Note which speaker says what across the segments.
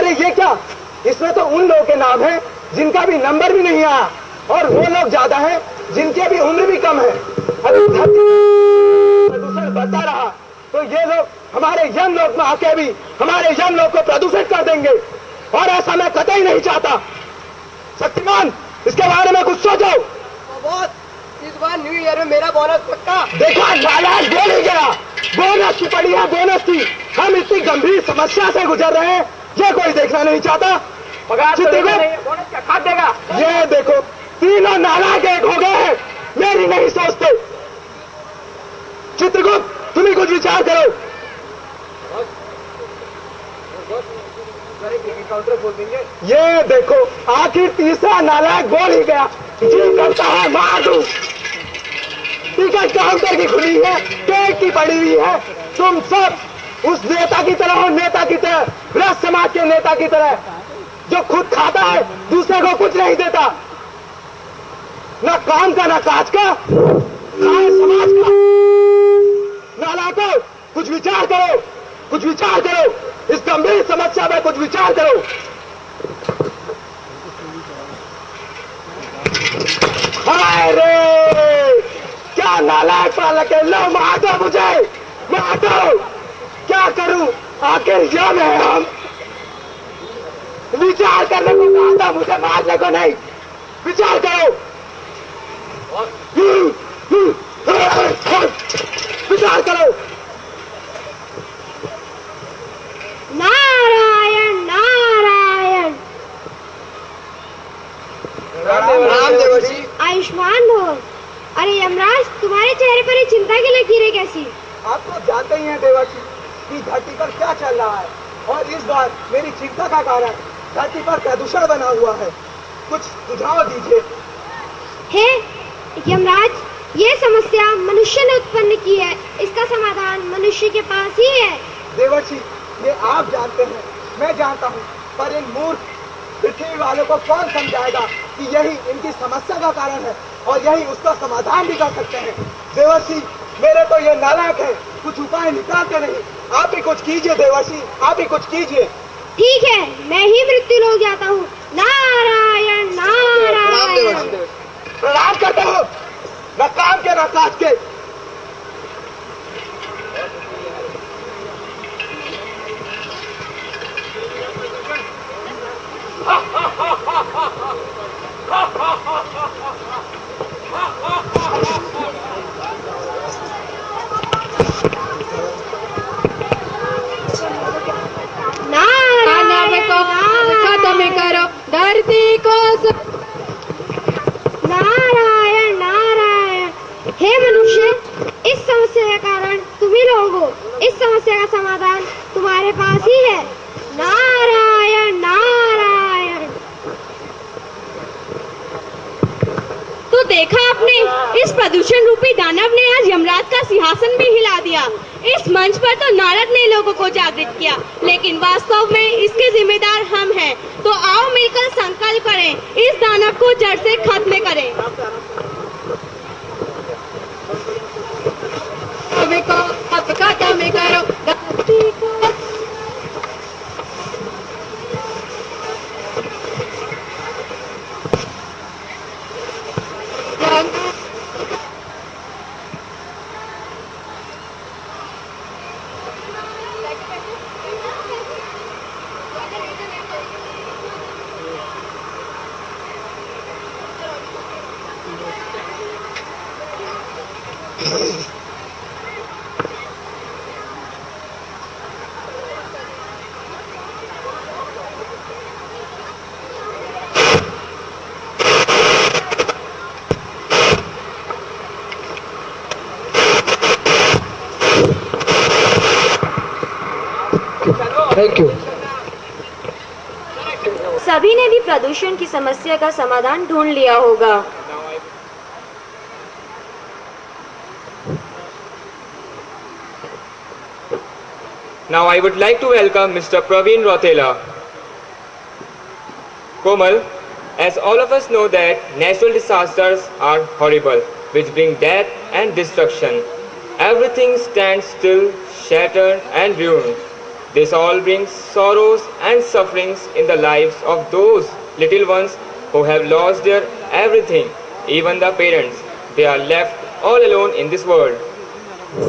Speaker 1: अरे ये क्या, इसमें तो उन लोगों के नाम है जिनका भी नंबर भी नहीं आया, और वो लोग ज्यादा हैं जिनकी अभी उम्र भी कम है। अभी प्रदूषण बढ़ता रहा तो ये लोग हमारे यम लोक में आके भी हमारे यम लोक को प्रदूषित कर देंगे, और ऐसा मैं कतई नहीं चाहता। शक्तिमान, इसके बारे में कुछ सोचो।
Speaker 2: बॉस, इस बार न्यू ईयर में मेरा बोनस पक्का।
Speaker 1: देखा, नालायक बोल ही गया। बोनस की पड़ी है, बोनस की। हम इतनी गंभीर समस्या से गुजर रहे हैं, ये कोई देखना नहीं चाहता।
Speaker 2: पगार तो बोनस क्या खा देगा?
Speaker 1: ये देखो, तीनों नालायक एक हो गए हैं, मेरी नहीं सोचते। चित्रगुप्त, तुम ही कुछ विचार करो।
Speaker 2: काउंटर बोल देंगे।
Speaker 1: ये देखो, आखिर तीसरा नालायक बोल ही गया। जी करता है मार दूं। टिकट काउंटर की खुली है, पेट की पड़ी हुई है। तुम सब उस नेता की तरह हो, नेता की तरह, भ्रष्ट समाज के नेता की तरह, जो खुद खाता है दूसरे को कुछ नहीं देता, ना काम का ना काज का, खाए समाज का। नालायकों, कुछ विचार करो, कुछ विचार करो। इस गंभीर समस्या में कुछ विचार करो। हाय रे, क्या नालायक पालक है। लो मार दो मुझे, मार दो। क्या करूं, आखिर यम है हम। विचार करने को कहा था, मुझे मारने को नहीं। विचार करो, विचार करो।
Speaker 3: नारायण नारायण।
Speaker 2: राम देवर्षि।
Speaker 3: आयुष्मान भव। अरे यमराज, तुम्हारे चेहरे पर ये चिंता की लकीरें कैसी?
Speaker 1: आप तो जानते ही हैं देवर्षि कि धरती पर क्या चल रहा है, और इस बार मेरी चिंता का कारण धरती पर प्रदूषण बना हुआ है। कुछ सुझाव दीजिए।
Speaker 3: हे यमराज, ये समस्या मनुष्य ने उत्पन्न की है, इसका समाधान मनुष्य के पास ही है।
Speaker 1: देवर्षि, ये आप जानते हैं, मैं जानता हूँ, पर इन मूर्ख पृथ्वी वालों को कौन समझाएगा कि यही इनकी समस्या का कारण है और यही उसका समाधान भी कर सकते हैं। देवर्षि, मेरे तो ये नालायक है, कुछ उपाय निकालते नहीं। आप ही कुछ कीजिए देवर्षि, आप ही कुछ कीजिए।
Speaker 3: ठीक है, मैं ही मृत्यु लोक जाता हूँ। नारायण नारायण।
Speaker 1: प्रणाम करता हूँ, न काम के न काज के।
Speaker 3: खत्म करो धरती को। नारायण नारायण। हे मनुष्य, इस समस्या का कारण तुम ही लोग हो, इस समस्या का समाधान तुम्हारे पास ही है। नारायण नारायण।
Speaker 4: तो देखा आपने, इस प्रदूषण रूपी दानव ने आज यमराज का सिंहासन भी हिला दिया। इस मंच पर तो नारद ने लोगों को जागृत किया, लेकिन वास्तव में इसके जिम्मेदार हम हैं। तो आओ मिलकर संकल्प करें, इस दानव को जड़ से खत्म करें। खत्म करो धरती को।
Speaker 1: Thank you.
Speaker 3: सभी ने भी प्रदूषण की समस्या का समाधान ढूंढ लिया होगा।
Speaker 5: Now I would like to welcome Mr. Praveen Rotela. Komal, as all of us know that natural disasters are horrible, which bring death and destruction. Everything stands still, shattered and ruined. This all brings sorrows and sufferings in the lives of those little ones who have lost their everything, even the parents. They are left all alone in this world.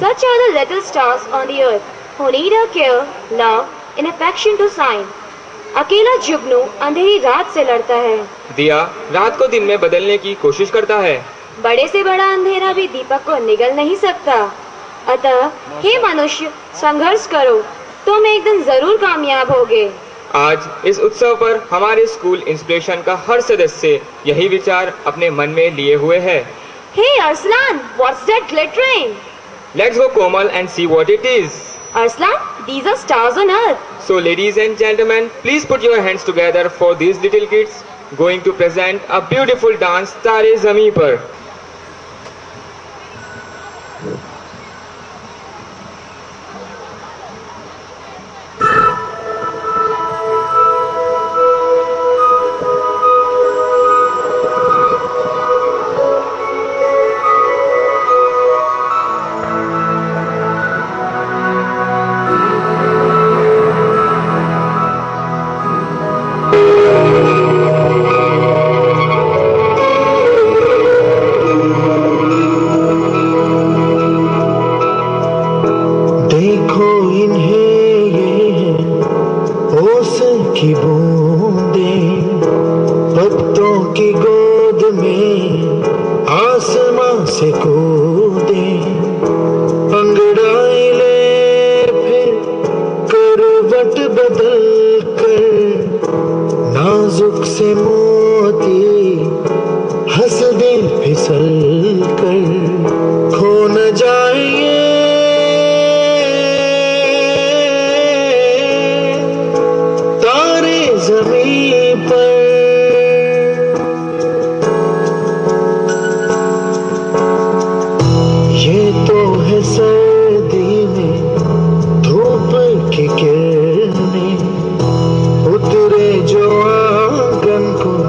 Speaker 3: Such are the little stars on the earth who need our care, love, and affection to shine. अकेला जुगनू अंधेरी रात से लड़ता है।
Speaker 5: दिया रात को दिन में बदलने की कोशिश करता है।
Speaker 3: बड़े से बड़ा अंधेरा भी दीपक को निगल नहीं सकता। अतः हे मनुष्य, संघर्ष करो, तुम एक दिन जरूर कामयाब होगे।
Speaker 5: आज इस उत्सव पर हमारे स्कूल इंस्पिरेशन का हर सदस्य यही विचार अपने मन में लिए हुए है।
Speaker 3: Hey Arslan, what's that glittering?
Speaker 5: Let's go Komal and see what it is.
Speaker 3: Arslan, these are stars on earth.
Speaker 5: So ladies and gentlemen, please put your hands together for these little kids going to present a beautiful dance Tare Zameen Par.
Speaker 6: उतरे जो आंगन को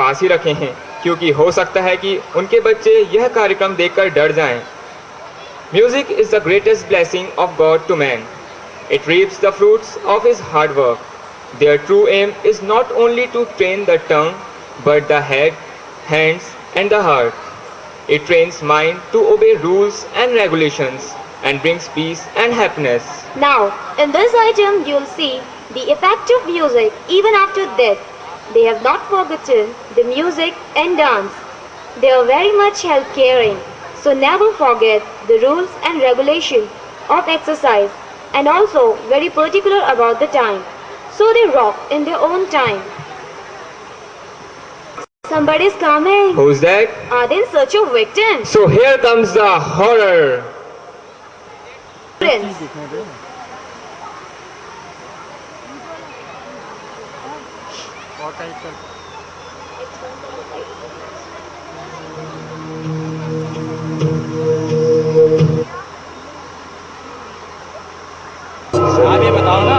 Speaker 5: पास ही रखे हैं, क्योंकि हो सकता है कि उनके बच्चे यह कार्यक्रम देखकर डर जाएं। Music is the greatest blessing of God to man. It reaps the fruits of his hard work. Their true aim is not only to train the tongue, but the head, hands, and the heart. It trains mind to obey rules and regulations and brings peace and happiness.
Speaker 6: Now, in this item, you'll see the effect of music even after death. They have not forgotten the music and dance. They are very much health caring. So never forget the rules and regulations of exercise, and also very particular about the time. So they rock in their own time. Somebody's coming.
Speaker 5: Who's that?
Speaker 6: Are they in search of victims?
Speaker 5: So here comes the horror.
Speaker 6: Prince.
Speaker 5: आप ये बताओ ना।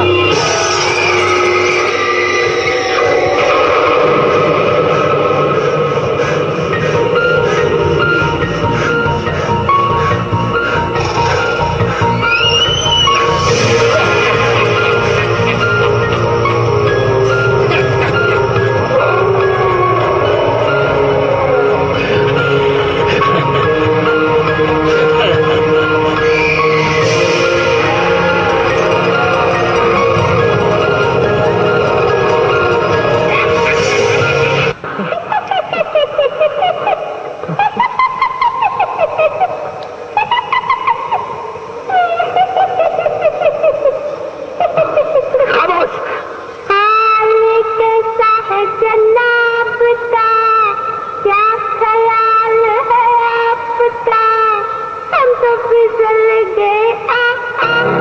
Speaker 3: हम तो फिसल गए